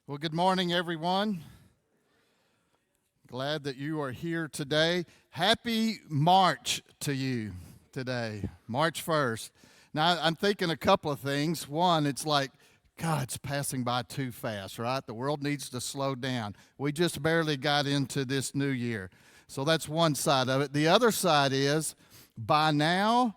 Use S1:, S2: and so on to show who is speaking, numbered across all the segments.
S1: Well, good morning, everyone. Glad that you are here today. Happy March to you today, March 1st. Now, I'm thinking a couple of things. One, it's like, God, it's passing by too fast, right? The world needs to slow down. We just barely got into this new year. So that's one side of it. The other side is, by now,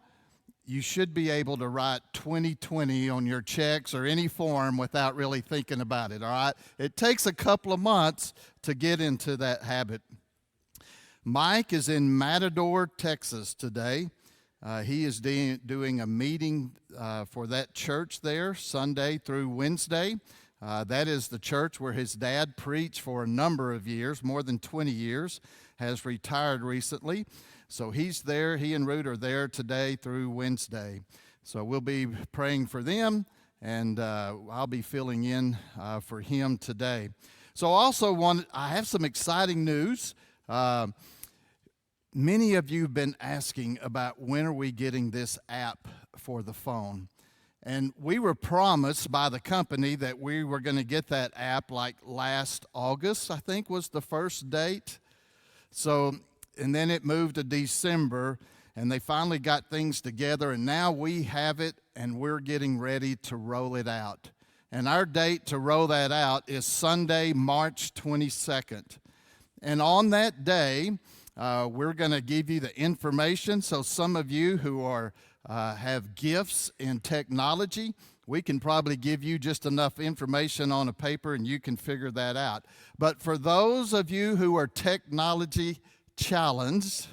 S1: you should be able to write 2020 on your checks or any form without really thinking about it, all right? It takes a couple of months to get into that habit. Mike is in Matador, Texas today. He is doing a meeting for that church there Sunday through Wednesday. That is the church where his dad preached for a number of years, more than 20 years, has retired recently. So he's there. He and Ruth are there today through Wednesday. So we'll be praying for them, and I'll be filling in for him today. So I have some exciting news. Many of you have been asking about when are we getting this app for the phone. And we were promised by the company that we were going to get that app like last August, I think was the first date. And then it moved to December, and they finally got things together, and now we have it, and we're getting ready to roll it out. And our date to roll that out is Sunday, March 22nd. And on that day, we're going to give you the information. So some of you who have gifts in technology, we can probably give you just enough information on a paper, and you can figure that out. But for those of you who are technology challenged,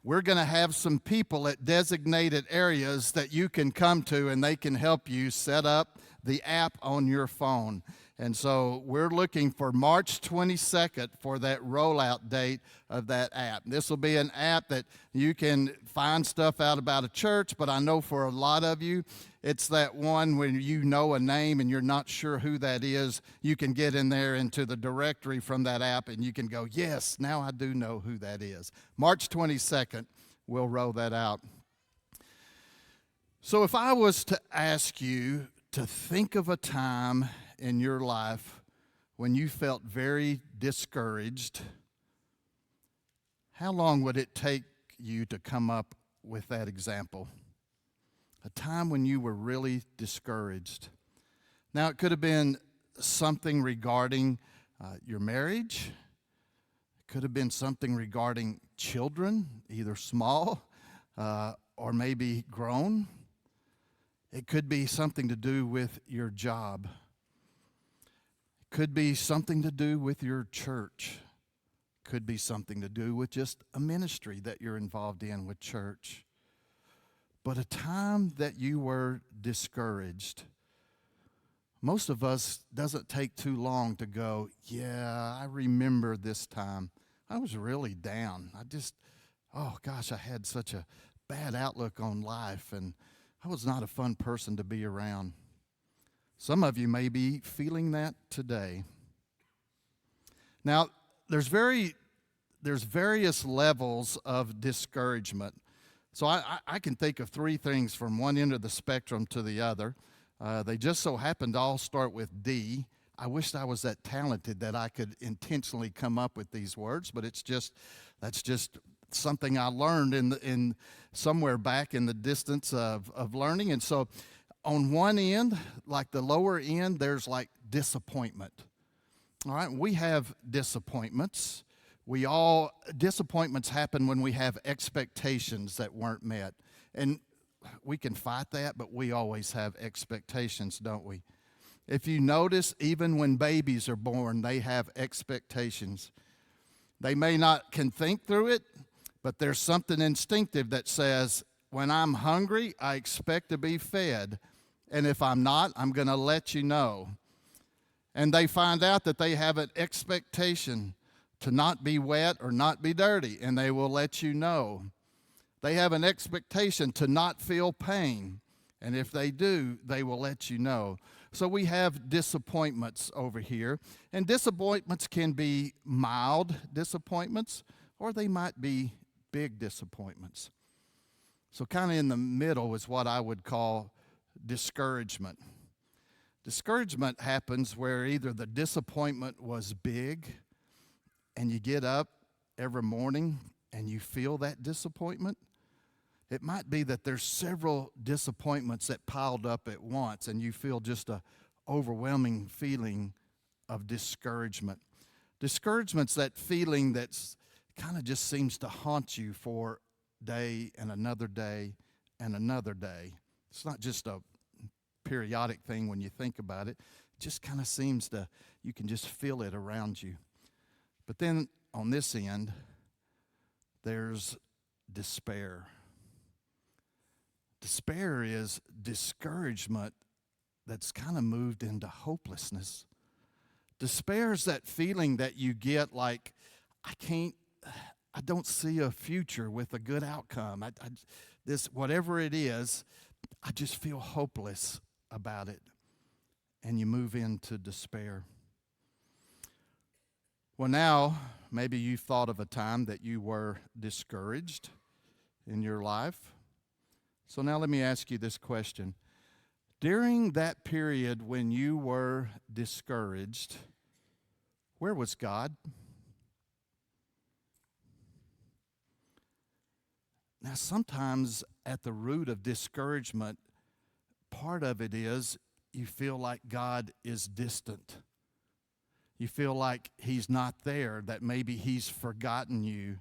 S1: we're going to have some people at designated areas that you can come to, and they can help you set up the app on your phone. And so we're looking for March 22nd for that rollout date of that app. This will be an app that you can find stuff out about a church, but I know for a lot of you, it's that one when you know a name and you're not sure who that is, you can get in there into the directory from that app and you can go, yes, now I do know who that is. March 22nd, we'll roll that out. So if I was to ask you to think of a time in your life when you felt very discouraged, how long would it take you to come up with that example? A time when you were really discouraged. Now, it could have been something regarding your marriage. It could have been something regarding children, either small or maybe grown. It could be something to do with your job. It could be something to do with your church. It could be something to do with just a ministry that you're involved in with church. But a time that you were discouraged. Most of us doesn't take too long to go, yeah, I remember this time. I was really down. I had such a bad outlook on life, and I was not a fun person to be around. Some of you may be feeling that today. Now, there's various levels of discouragement. So I can think of three things from one end of the spectrum to the other. They just so happen to all start with D. I wished I was that talented that I could intentionally come up with these words, but that's just something I learned in somewhere back in the distance of learning. And so on one end, like the lower end, there's like disappointment. All right, we have disappointments. Disappointments happen when we have expectations that weren't met. And we can fight that, but we always have expectations, don't we? If you notice, even when babies are born, they have expectations. They may not can think through it, but there's something instinctive that says, when I'm hungry, I expect to be fed. And if I'm not, I'm going to let you know. And they find out that they have an expectation to not be wet or not be dirty, and they will let you know. They have an expectation to not feel pain, and if they do, they will let you know. So we have disappointments over here, and disappointments can be mild disappointments, or they might be big disappointments. So kind of in the middle is what I would call discouragement. Discouragement happens where either the disappointment was big and you get up every morning and you feel that disappointment. It might be that there's several disappointments that piled up at once and you feel just a overwhelming feeling of discouragement. Discouragement's that feeling that's kind of just seems to haunt you for day and another day and another day. It's not just a periodic thing when you think about it. It just kind of seems to, you can just feel it around you. But then on this end, there's despair. Despair is discouragement that's kind of moved into hopelessness. Despair is that feeling that you get like, I don't see a future with a good outcome. This, whatever it is, I just feel hopeless about it. And you move into despair. Well, now, maybe you've thought of a time that you were discouraged in your life. So now let me ask you this question. During that period when you were discouraged, where was God? Now, sometimes at the root of discouragement, part of it is you feel like God is distant. You feel like He's not there, that maybe He's forgotten you,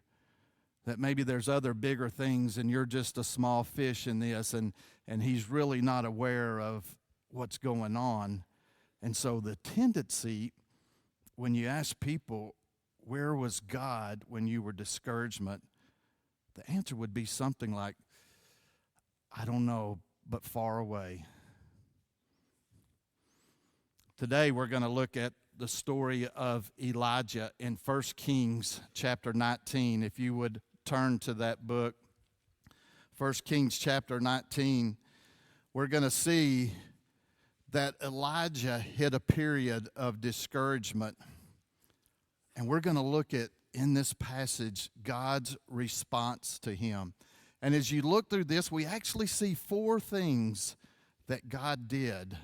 S1: that maybe there's other bigger things and you're just a small fish in this, and He's really not aware of what's going on. And so the tendency, when you ask people, where was God when you were discouragement? The answer would be something like, I don't know, but far away. Today we're going to look at the story of Elijah in 1 Kings chapter 19. If you would turn to that book, 1 Kings chapter 19, we're going to see that Elijah hit a period of discouragement. And we're going to look at, in this passage, God's response to him. And as you look through this, we actually see 4 things that God did.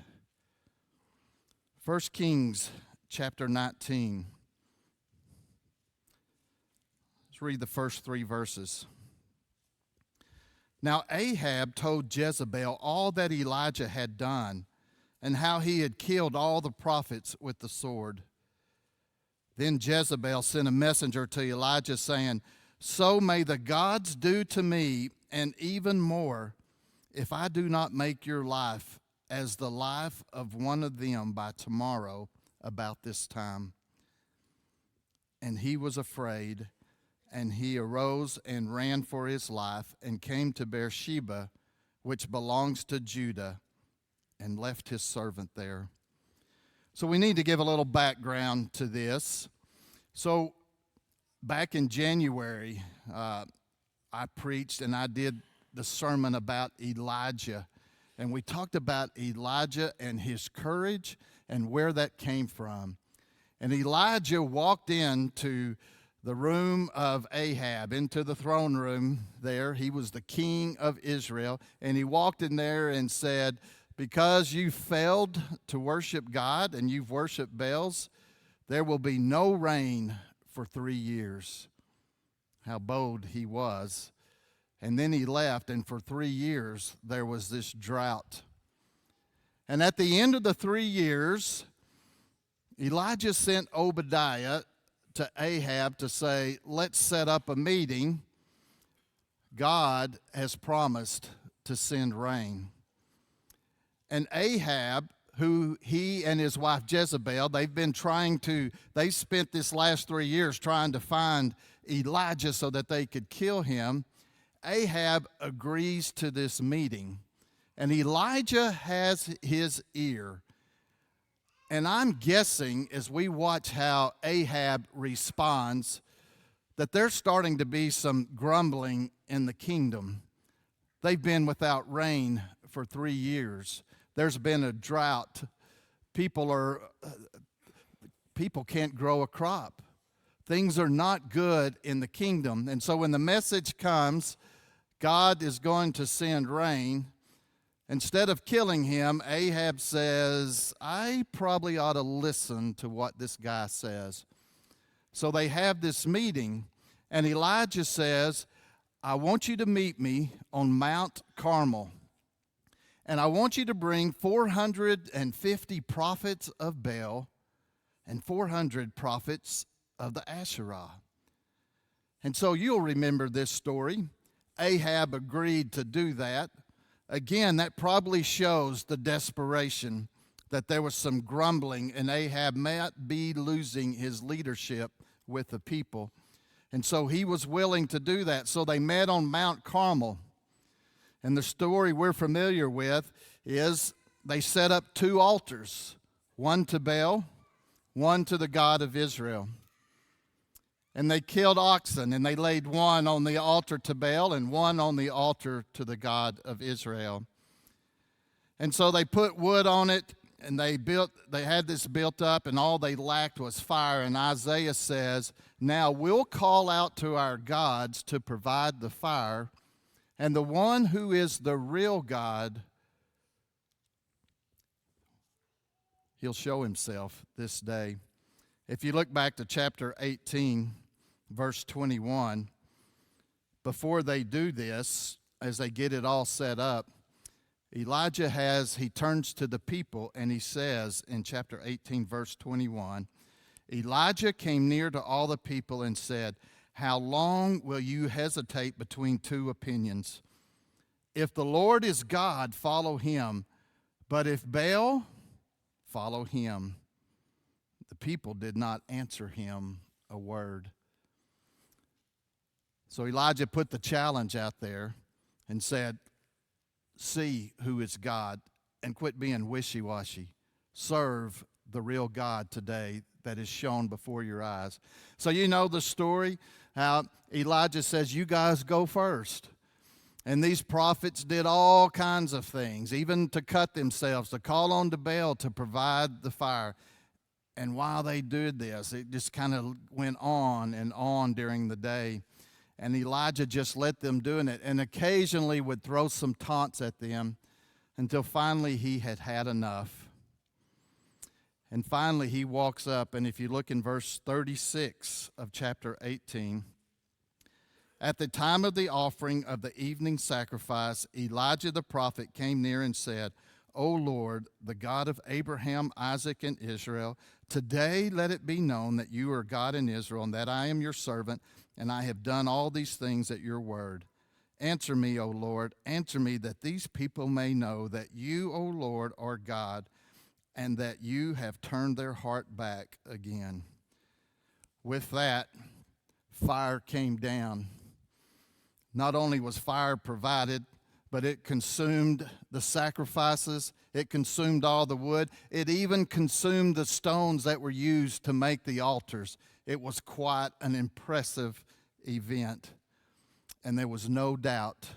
S1: 1 Kings chapter 19. Let's read the first 3 verses. Now Ahab told Jezebel all that Elijah had done and how he had killed all the prophets with the sword. Then Jezebel sent a messenger to Elijah saying, So may the gods do to me, and even more, if I do not make your life as the life of one of them by tomorrow about this time. And he was afraid, and he arose and ran for his life and came to Beersheba, which belongs to Judah, and left his servant there. So we need to give a little background to this. So back in January, I preached and I did the sermon about Elijah. And we talked about Elijah and his courage and where that came from. And Elijah walked into the room of Ahab, into the throne room there. He was the king of Israel. And he walked in there and said, because you failed to worship God and you've worshiped Baals, there will be no rain for 3 years. How bold he was. And then he left, and for 3 years there was this drought. And at the end of the 3 years, Elijah sent Obadiah to Ahab to say, let's set up a meeting. God has promised to send rain. And Ahab, who he and his wife Jezebel, they spent this last 3 years trying to find Elijah so that they could kill him. Ahab agrees to this meeting, and Elijah has his ear. And I'm guessing, as we watch how Ahab responds, that there's starting to be some grumbling in the kingdom. They've been without rain for 3 years. There's been a drought. People can't grow a crop. Things are not good in the kingdom. And so when the message comes, God is going to send rain, Instead of killing him, Ahab says, I probably ought to listen to what this guy says. So they have this meeting, and Elijah says, I want you to meet me on Mount Carmel, and I want you to bring 450 prophets of Baal and 400 prophets of the Asherah. And so you'll remember this story. Ahab agreed to do that. Again, that probably shows the desperation, that there was some grumbling, and Ahab might be losing his leadership with the people. And so he was willing to do that. So they met on Mount Carmel. And the story we're familiar with is they set up 2 altars, one to Baal, one to the God of Israel. And they killed oxen, and they laid one on the altar to Baal and one on the altar to the God of Israel. And so they put wood on it, and they had this built up, and all they lacked was fire. And Isaiah says, now we'll call out to our gods to provide the fire, and the one who is the real God, he'll show himself this day. If you look back to chapter 18, verse 21, before they do this, as they get it all set up, Elijah he turns to the people and he says in chapter 18, verse 21, Elijah came near to all the people and said, how long will you hesitate between 2 opinions? If the Lord is God, follow him, but if Baal, follow him. The people did not answer him a word. So Elijah put the challenge out there and said, see who is God and quit being wishy-washy. Serve the real God today that is shown before your eyes. So you know the story, how Elijah says, you guys go first. And these prophets did all kinds of things, even to cut themselves, to call on to Baal to provide the fire. And while they did this, it just kind of went on and on during the day. And Elijah just let them doing it, and occasionally would throw some taunts at them until finally he had had enough. And finally he walks up, and if you look in verse 36 of chapter 18, at the time of the offering of the evening sacrifice, Elijah the prophet came near and said, O Lord, the God of Abraham, Isaac, and Israel, today let it be known that you are God in Israel, and that I am your servant, and I have done all these things at your word. Answer me, O Lord, answer me, that these people may know that you, O Lord, are God, and that you have turned their heart back again. With that, fire came down. Not only was fire provided, but it consumed the sacrifices. It consumed all the wood. It even consumed the stones that were used to make the altars. It was quite an impressive event. And there was no doubt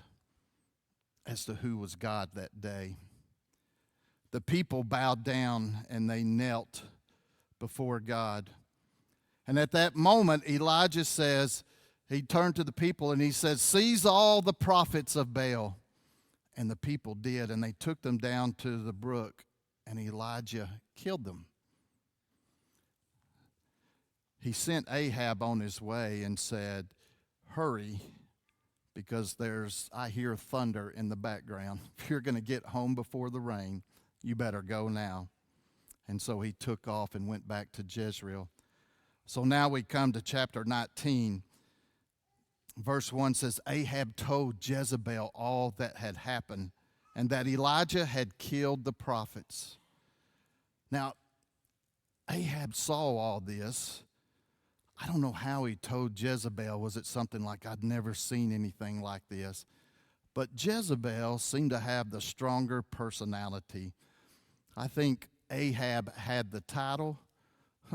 S1: as to who was God that day. The people bowed down and they knelt before God. And at that moment, Elijah says, he turned to the people and he said, seize all the prophets of Baal. And the people did, and they took them down to the brook, and Elijah killed them. He sent Ahab on his way and said, hurry, because I hear thunder in the background. If you're going to get home before the rain, you better go now. And so he took off and went back to Jezreel. So now we come to chapter 19. Verse 1 says, Ahab told Jezebel all that had happened, and that Elijah had killed the prophets. Now, Ahab saw all this. I don't know how he told Jezebel. Was it something like, I'd never seen anything like this? But Jezebel seemed to have the stronger personality. I think Ahab had the title,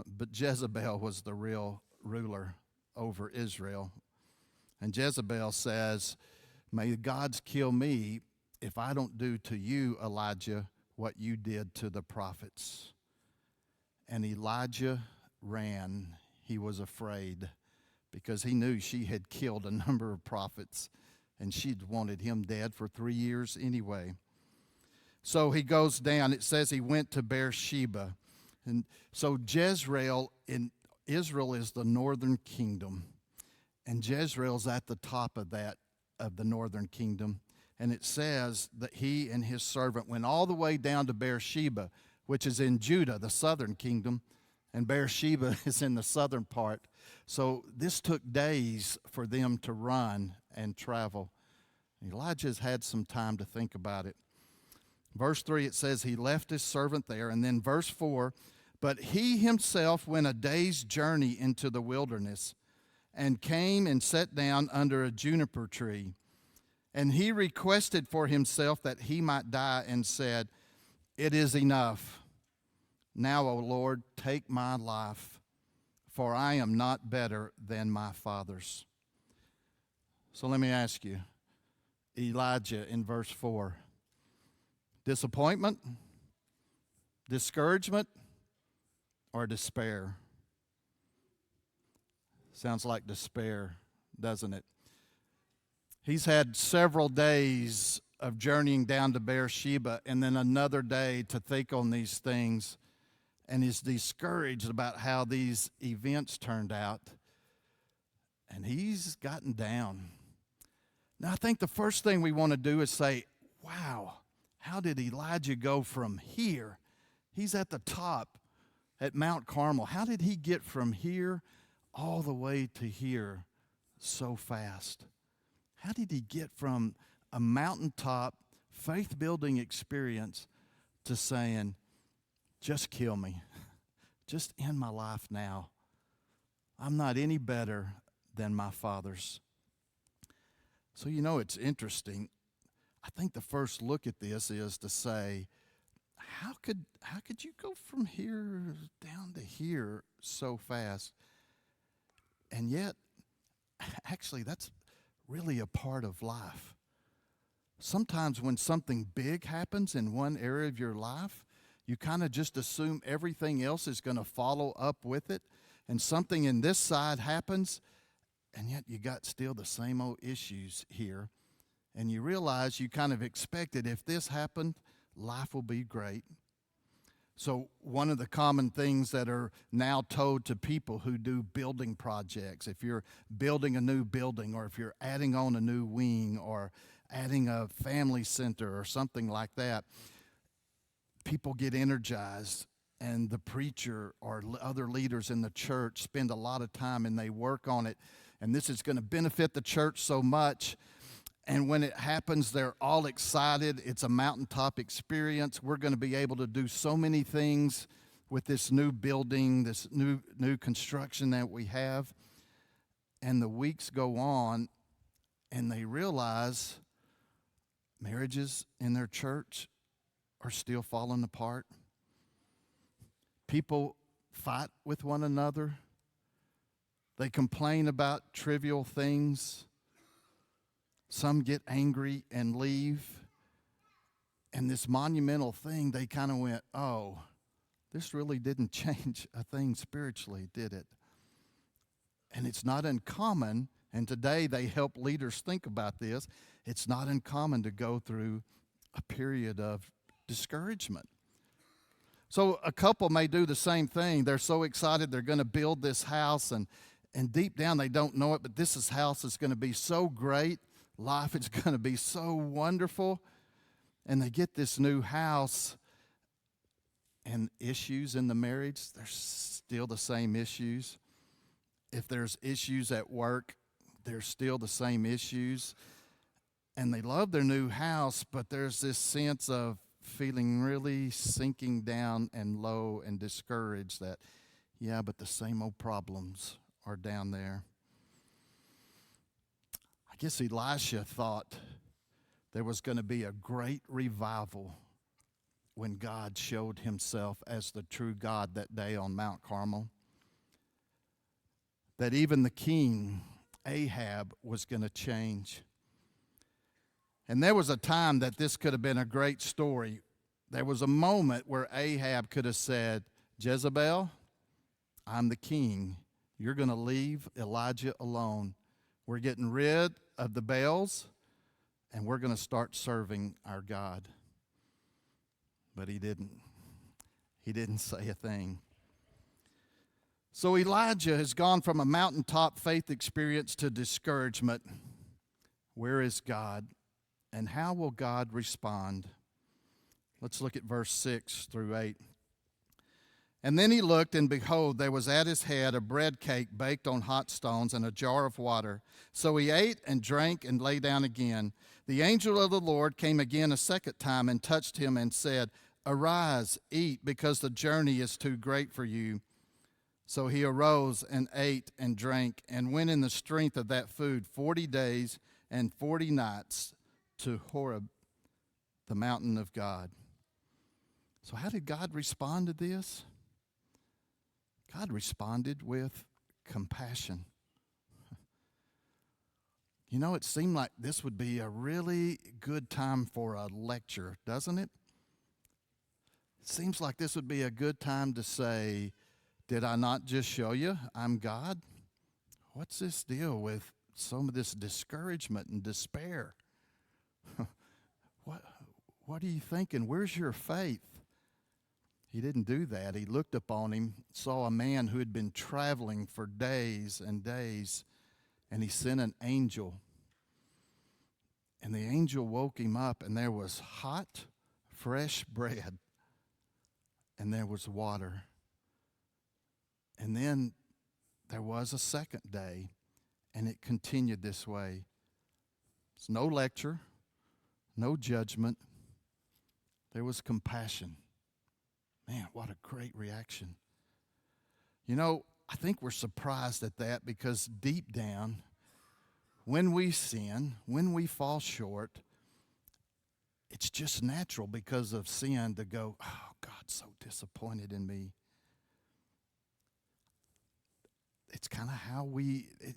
S1: but Jezebel was the real ruler over Israel. And Jezebel says, may the gods kill me if I don't do to you, Elijah, what you did to the prophets. And Elijah ran. He was afraid because he knew she had killed a number of prophets, and she'd wanted him dead for 3 years anyway. So he goes down. It says he went to Beersheba. And so Jezreel in Israel is the northern kingdom. And Jezreel's at the top of that, of the northern kingdom. And it says that he and his servant went all the way down to Beersheba, which is in Judah, the southern kingdom. And Beersheba is in the southern part. So this took days for them to run and travel. Elijah's had some time to think about it. Verse 3, it says he left his servant there. And then verse 4, but he himself went a day's journey into the wilderness and came and sat down under a juniper tree. And he requested for himself that he might die and said, it is enough. Now, O Lord, take my life, for I am not better than my fathers. So let me ask you, Elijah in verse 4, disappointment, discouragement, or despair? Sounds like despair, doesn't it? He's had several days of journeying down to Beersheba and then another day to think on these things, and is discouraged about how these events turned out, and he's gotten down. Now, I think the first thing we want to do is say, wow, how did Elijah go from here? He's at the top at Mount Carmel. How did he get from here all the way to here so fast? How did he get from a mountaintop faith-building experience to saying, just kill me, just end my life now? I'm not any better than my fathers. So, it's interesting. I think the first look at this is to say, how could you go from here down to here so fast? And yet, actually, that's really a part of life. Sometimes when something big happens in one area of your life, you kind of just assume everything else is going to follow up with it, and something in this side happens, and yet you got still the same old issues here, and you realize you kind of expected if this happened, life will be great. So one of the common things that are now told to people who do building projects, if you're building a new building or if you're adding on a new wing or adding a family center or something like that, people get energized, and the preacher or other leaders in the church spend a lot of time and they work on it, and this is going to benefit the church so much. And when it happens, they're all excited. It's a mountaintop experience. We're going to be able to do so many things with this new building, this new construction that we have. And the weeks go on, and they realize marriages in their church are still falling apart. People fight with one another. They complain about trivial things. Some get angry and leave. And this monumental thing, they kind of went, oh, this really didn't change a thing spiritually, did it? And it's not uncommon, and today they help leaders think about this, it's not uncommon to go through a period of discouragement. So a couple may do the same thing. They're so excited they're going to build this house, and deep down they don't know it, but this house is going to be so great. Life is going to be so wonderful. And they get this new house, and issues in the marriage, they're still the same issues. If there's issues at work, they're still the same issues. And they love their new house, but there's this sense of feeling really sinking down and low and discouraged that, yeah, but the same old problems are down there. I guess Elisha thought there was going to be a great revival when God showed himself as the true God that day on Mount Carmel. That even the king, Ahab, was going to change. And there was a time that this could have been a great story. There was a moment where Ahab could have said, Jezebel, I'm the king. You're going to leave Elijah alone. We're getting rid of the Baals, and we're going to start serving our God. But he didn't. He didn't say a thing. So Elijah has gone from a mountaintop faith experience to discouragement. Where is God? And how will God respond? Let's look at verse 6 through 8. And then he looked, and behold, there was at his head a bread cake baked on hot stones and a jar of water. So he ate and drank and lay down again. The angel of the Lord came again a second time and touched him and said, Arise, eat, because the journey is too great for you. So he arose and ate and drank and went in the strength of that food 40 days and 40 nights to Horeb, the mountain of God. So how did God respond to this? God responded with compassion. You know, it seemed like this would be a really good time for a lecture, doesn't it? It seems like this would be a good time to say, did I not just show you I'm God? What's this deal with some of this discouragement and despair? What are you thinking? Where's your faith? He didn't do that. He looked upon him, saw a man who had been traveling for days and days, and he sent an angel. And the angel woke him up, and there was hot, fresh bread, and there was water. And then there was a second day, and it continued this way. It's no lecture, no judgment. There was compassion. Man, what a great reaction. You know, I think we're surprised at that because deep down, when we sin, when we fall short, it's just natural because of sin to go, oh, God's so disappointed in me. It's kind of how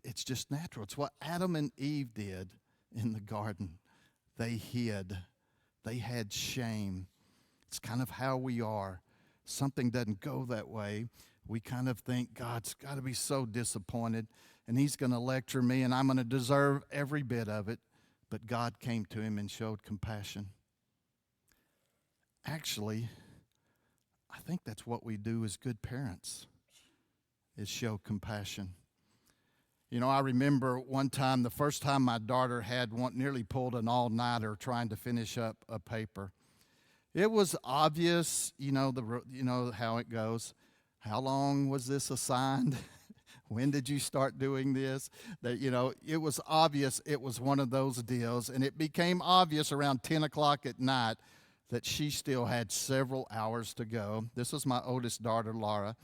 S1: it's just natural. It's what Adam and Eve did in the garden. They hid. They had shame. It's kind of how we are. Something doesn't go that way. We kind of think God's got to be so disappointed and he's going to lecture me and I'm going to deserve every bit of it. But God came to him and showed compassion. Actually, I think that's what we do as good parents, is show compassion. You know, I remember one time, the first time my daughter had nearly pulled an all-nighter trying to finish up a paper. It was obvious, you know how it goes. How long was this assigned? When did you start doing this? That, you know, it was obvious it was one of those deals, and it became obvious around 10 o'clock at night that she still had several hours to go. This was my oldest daughter, Laura.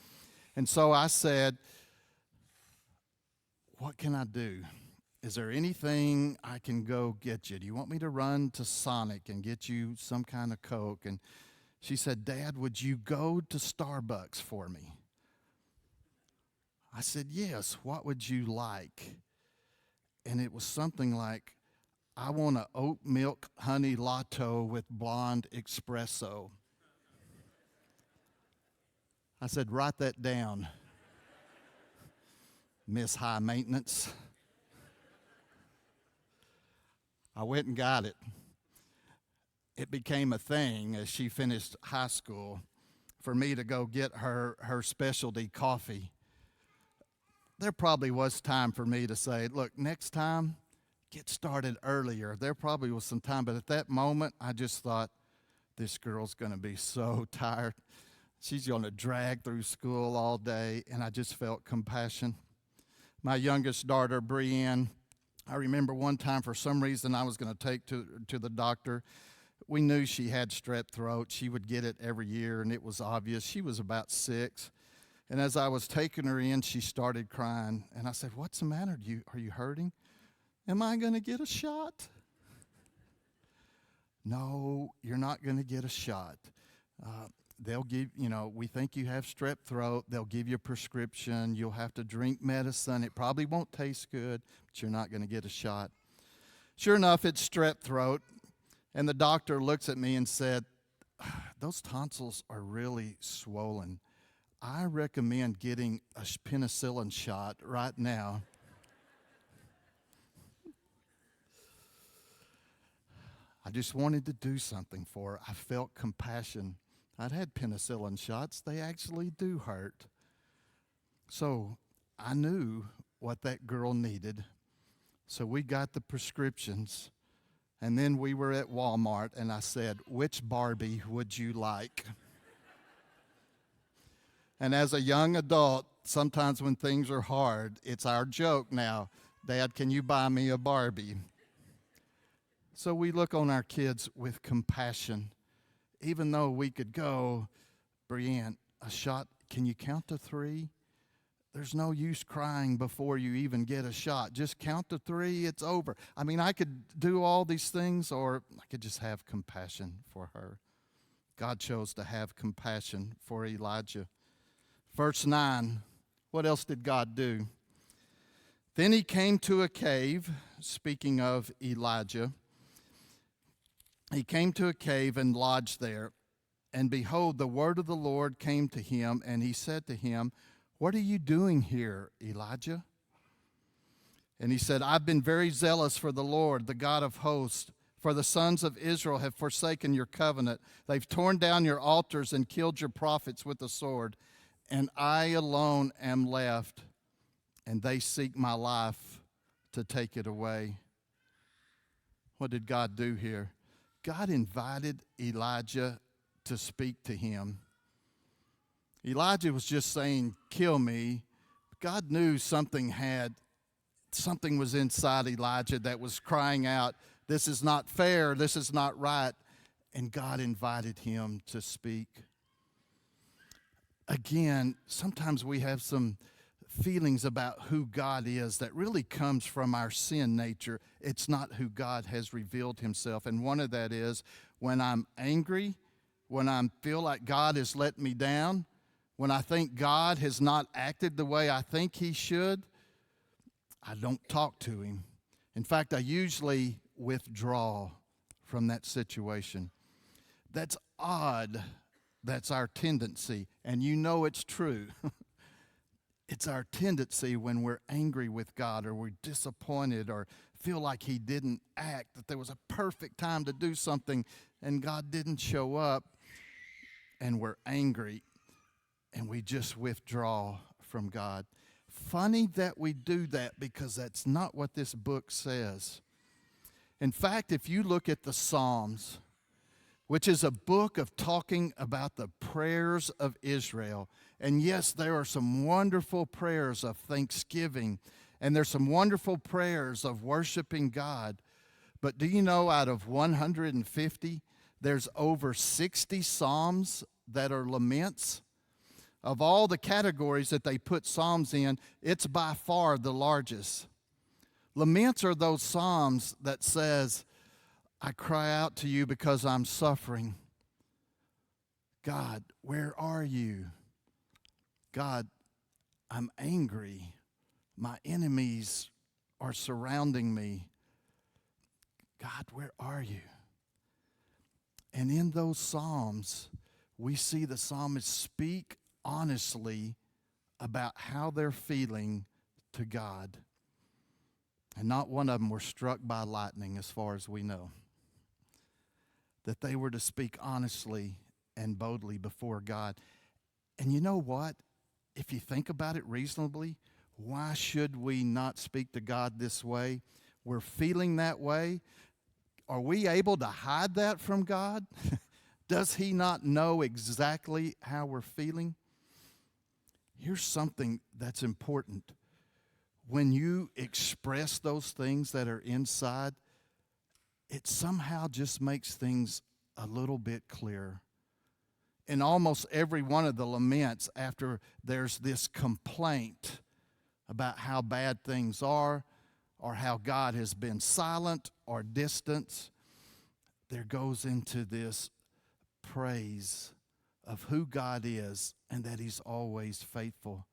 S1: And so I said, what can I do? Is there anything I can go get you? Do you want me to run to Sonic and get you some kind of Coke? And she said, Dad, would you go to Starbucks for me? I said, yes. What would you like? And it was something like, I want an oat milk honey latte with blonde espresso. I said, write that down, Miss High Maintenance. I went and got it. It became a thing as she finished high school for me to go get her specialty coffee. There probably was time for me to say, look, next time, get started earlier. There probably was some time, but at that moment, I just thought, this girl's going to be so tired. She's going to drag through school all day, and I just felt compassion. My youngest daughter, Brienne, I remember one time for some reason I was going to take to the doctor. We knew she had strep throat. She would get it every year, and it was obvious. She was about 6. And as I was taking her in, she started crying. And I said, what's the matter? Are you hurting? Am I going to get a shot? No, you're not going to get a shot. They'll give, we think you have strep throat. They'll give you a prescription. You'll have to drink medicine. It probably won't taste good, but you're not going to get a shot. Sure enough, it's strep throat. And the doctor looks at me and said, those tonsils are really swollen. I recommend getting a penicillin shot right now. I just wanted to do something for her. I felt compassion. I'd had penicillin shots. They actually do hurt. So I knew what that girl needed. So we got the prescriptions. And then we were at Walmart, and I said, "Which Barbie would you like?" And as a young adult, sometimes when things are hard, it's our joke now, "Dad, can you buy me a Barbie?" So we look on our kids with compassion. Even though we could go, "Brianne, a shot, can you count to 3? There's no use crying before you even get a shot. Just count to 3, it's over." I mean, I could do all these things, or I could just have compassion for her. God chose to have compassion for Elijah. Verse 9, what else did God do? Then he came to a cave, speaking of Elijah. He came to a cave and lodged there. And behold, the word of the Lord came to him, and he said to him, "What are you doing here, Elijah?" And he said, "I've been very zealous for the Lord, the God of hosts, for the sons of Israel have forsaken your covenant. They've torn down your altars and killed your prophets with the sword. And I alone am left, and they seek my life to take it away." What did God do here? God invited Elijah to speak to him. Elijah was just saying, "Kill me." God knew something was inside Elijah that was crying out, "This is not fair, this is not right." And God invited him to speak. Again, sometimes we have some feelings about who God is that really comes from our sin nature. It's not who God has revealed himself. And one of that is when I'm angry, when I feel like God has let me down, when I think God has not acted the way I think he should, I don't talk to him. In fact, I usually withdraw from that situation. That's odd. That's our tendency, and you know it's true. It's our tendency when we're angry with God, or we're disappointed, or feel like he didn't act, that there was a perfect time to do something and God didn't show up, and we're angry and we just withdraw from God. Funny that we do that, because that's not what this book says. In fact, if you look at the Psalms, which is a book of talking about the prayers of Israel. And yes, there are some wonderful prayers of thanksgiving, and there's some wonderful prayers of worshiping God. But do you know, out of 150, there's over 60 psalms that are laments? Of all the categories that they put psalms in, it's by far the largest. Laments are those psalms that says, "I cry out to you because I'm suffering. God, where are you? God, I'm angry. My enemies are surrounding me. God, where are you?" And in those psalms, we see the psalmists speak honestly about how they're feeling to God. And not one of them were struck by lightning, as far as we know. That they were to speak honestly and boldly before God. And you know what? If you think about it reasonably, why should we not speak to God this way? We're feeling that way. Are we able to hide that from God? Does he not know exactly how we're feeling? Here's something that's important. When you express those things that are inside, it somehow just makes things a little bit clearer. In almost every one of the laments, after there's this complaint about how bad things are, or how God has been silent or distant, there goes into this praise of who God is and that he's always faithful.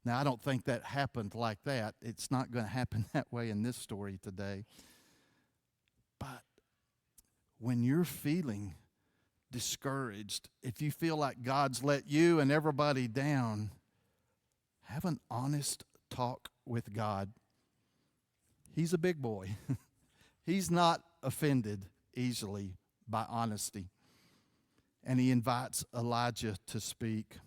S1: Now, I don't think that happened like that. It's not going to happen that way in this story today. But when you're feeling discouraged, if you feel like God's let you and everybody down, have an honest talk with God. He's a big boy. He's not offended easily by honesty. and he invites Elijah to speak.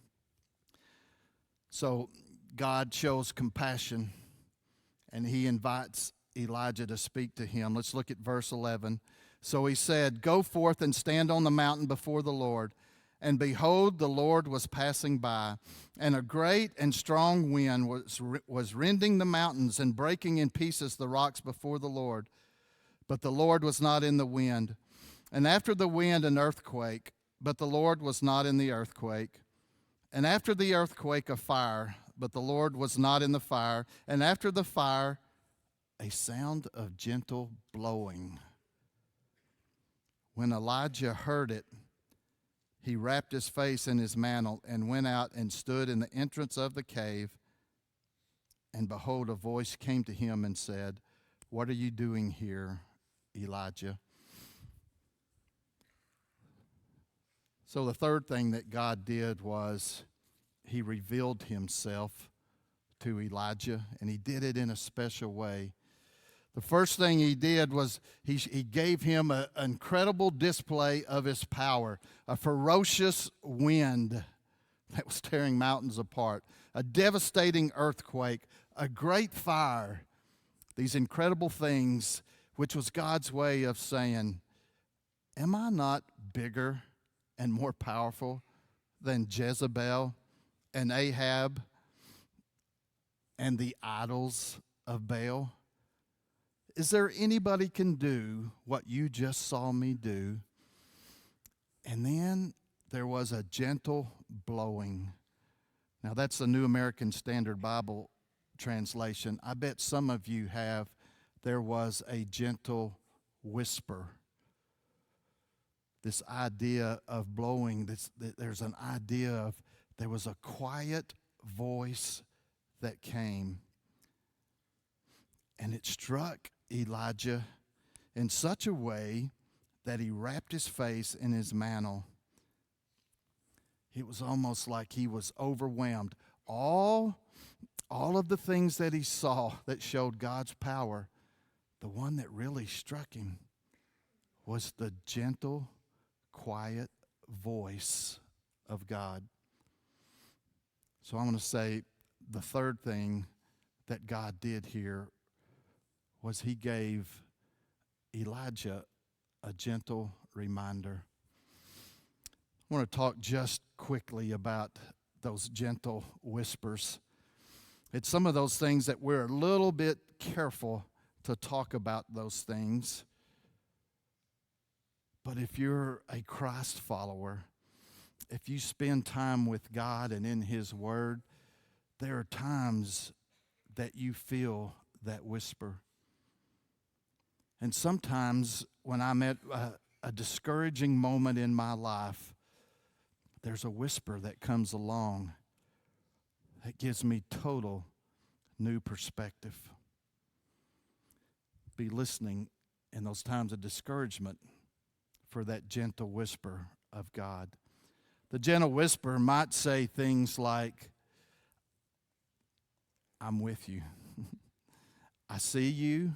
S1: So God shows compassion, and he invites Elijah to speak to him. Let's look at verse 11. So he said, "Go forth and stand on the mountain before the Lord." And behold, the Lord was passing by, and a great and strong wind was rending the mountains and breaking in pieces the rocks before the Lord. But the Lord was not in the wind. And after the wind, an earthquake, but the Lord was not in the earthquake. And after the earthquake, a fire, but the Lord was not in the fire. And after the fire, a sound of gentle blowing. When Elijah heard it, he wrapped his face in his mantle and went out and stood in the entrance of the cave. And behold, a voice came to him and said, "What are you doing here, Elijah?" So the third thing that God did was he revealed himself to Elijah, and he did it in a special way. The first thing he did was he gave him an incredible display of his power, a ferocious wind that was tearing mountains apart, a devastating earthquake, a great fire, these incredible things, which was God's way of saying, am I not bigger and more powerful than Jezebel and Ahab and the idols of Baal? Is there anybody can do what you just saw me do? And then there was a gentle blowing. Now that's the New American Standard Bible translation. I bet some of you have. There was a gentle whisper. This idea of blowing, there's an idea of there was a quiet voice that came. And it struck Elijah in such a way that he wrapped his face in his mantle. It was almost like he was overwhelmed. All of the things that he saw that showed God's power, the one that really struck him was the gentle, quiet voice of God. So I'm going to say the third thing that God did here was he gave Elijah a gentle reminder. I want to talk just quickly about those gentle whispers. It's some of those things that we're a little bit careful to talk about those things. But if you're a Christ follower, if you spend time with God and in His Word, there are times that you feel that whisper. And sometimes when I'm at a discouraging moment in my life, there's a whisper that comes along that gives me total new perspective. Be listening in those times of discouragement for that gentle whisper of God. The gentle whisper might say things like, I'm with you. I see you.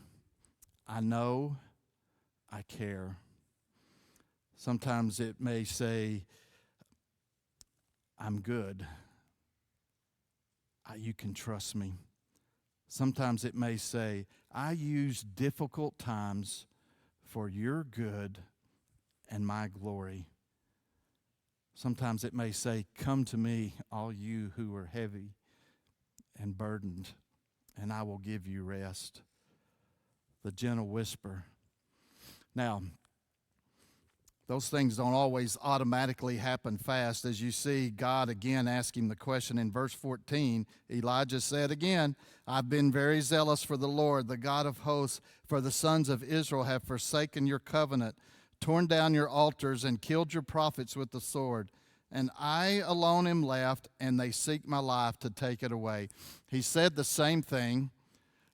S1: I know. I care. Sometimes it may say, I'm good. You can trust me. Sometimes it may say, I use difficult times for your good and my glory. Sometimes it may say, come to me, all you who are heavy and burdened, and I will give you rest. The gentle whisper. Now, those things don't always automatically happen fast. As you see, God again asking the question in verse 14, Elijah said again, I've been very zealous for the Lord, the God of hosts, for the sons of Israel have forsaken your covenant, torn down your altars, and killed your prophets with the sword. And I alone am left, and they seek my life to take it away. He said the same thing.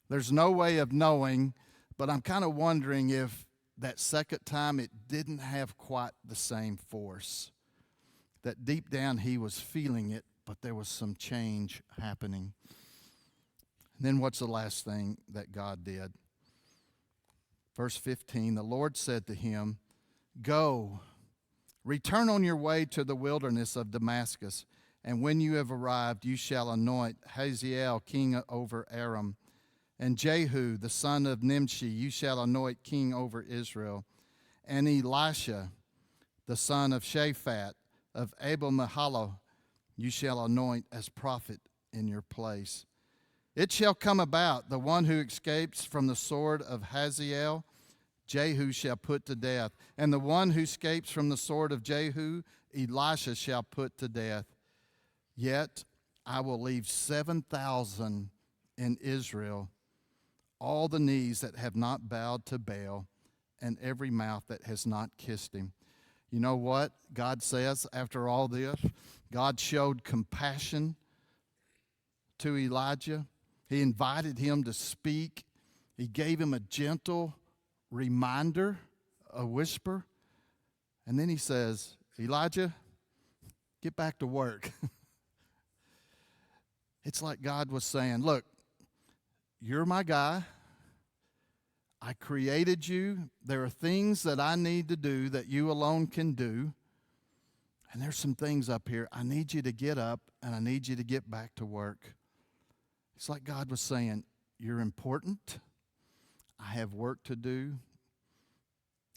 S1: There's no way of knowing, but I'm kind of wondering if that second time it didn't have quite the same force. That deep down he was feeling it, but there was some change happening. And then what's the last thing that God did? Verse 15, the Lord said to him, Go, Return on your way to the wilderness of Damascus, and when you have arrived, you shall anoint Hazael king over Aram, and Jehu the son of Nimshi you shall anoint king over Israel, and Elisha the son of Shaphat of Abel-Meholah you shall anoint as prophet in your place. It shall come about, the one who escapes from the sword of Hazael, Jehu shall put to death, and the one who escapes from the sword of Jehu, Elisha shall put to death. Yet I will leave 7,000 in Israel, all the knees that have not bowed to Baal, and every mouth that has not kissed him. You know what God says after all this? God showed compassion to Elijah. He invited him to speak. He gave him a gentle reminder, a whisper. And then he says, Elijah, get back to work. It's like God was saying, look, you're my guy. I created you. There are things that I need to do that you alone can do. And there's some things up here. I need you to get up and I need you to get back to work. It's like God was saying, you're important. I have work to do.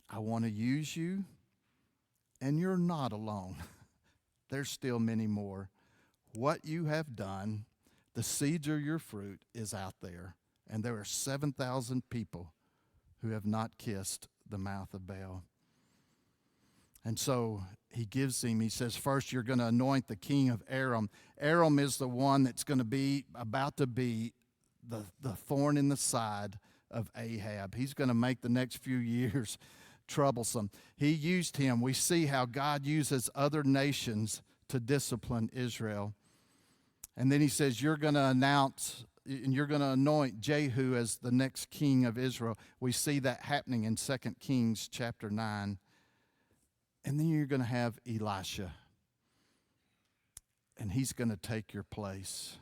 S1: I want to use you. And you're not alone. There's still many more. What you have done, the seeds of your fruit is out there. And there are 7,000 people who have not kissed the mouth of Baal. And so he says, first you're going to anoint the king of Aram. Aram is the one that's going to be, about to be the thorn in the side of Ahab. He's going to make the next few years troublesome. He used him. We see how God uses other nations to discipline Israel. And then he says, you're going to anoint Jehu as the next king of Israel. We see that happening in 2 Kings chapter 9. And then you're going to have Elisha. And he's going to take your place.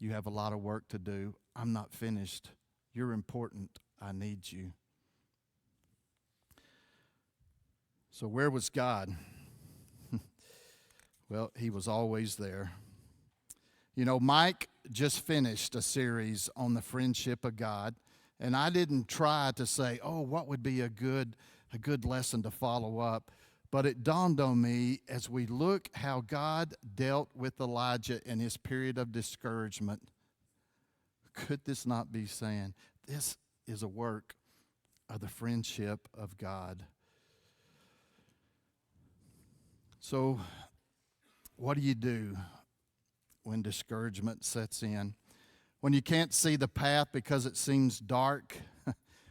S1: You have a lot of work to do. I'm not finished. You're important. I need you. So where was God? Well, he was always there. You know, Mike just finished a series on the friendship of God, and I didn't try to say, oh, what would be a good lesson to follow up, but it dawned on me as we look how God dealt with Elijah in his period of discouragement. Could this not be saying, this is a work of the friendship of God? So, what do you do when discouragement sets in? When you can't see the path because it seems dark?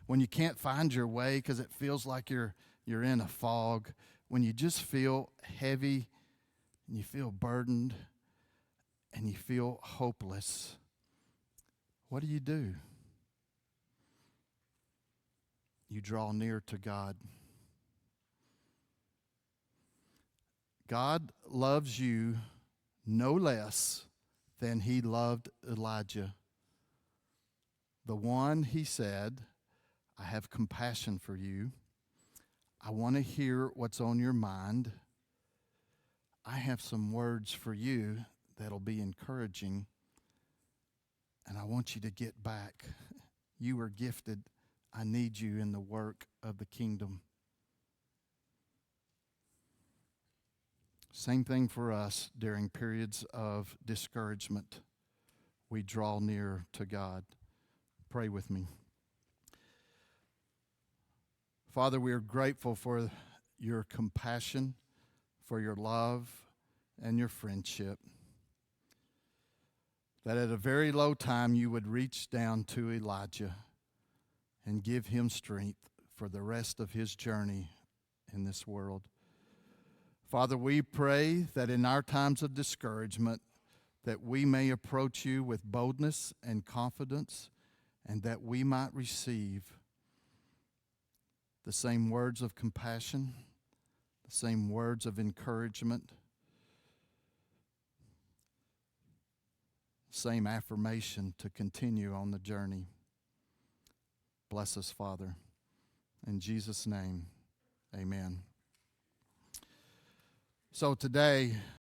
S1: When you can't find your way because it feels like you're in a fog? When you just feel heavy and you feel burdened and you feel hopeless? What do? You draw near to God. God loves you no less than he loved Elijah. The one, he said, I have compassion for you. I want to hear what's on your mind. I have some words for you that'll be encouraging, and I want you to get back. You are gifted. I need you in the work of the kingdom. Same thing for us during periods of discouragement. We draw near to God. Pray with me. Father, we are grateful for your compassion, for your love, and your friendship. That at a very low time you would reach down to Elijah and give him strength for the rest of his journey in this world. Father, we pray that in our times of discouragement, that we may approach you with boldness and confidence, and that we might receive the same words of compassion, the same words of encouragement, same affirmation to continue on the journey. Bless us, Father. In Jesus' name, amen. So today,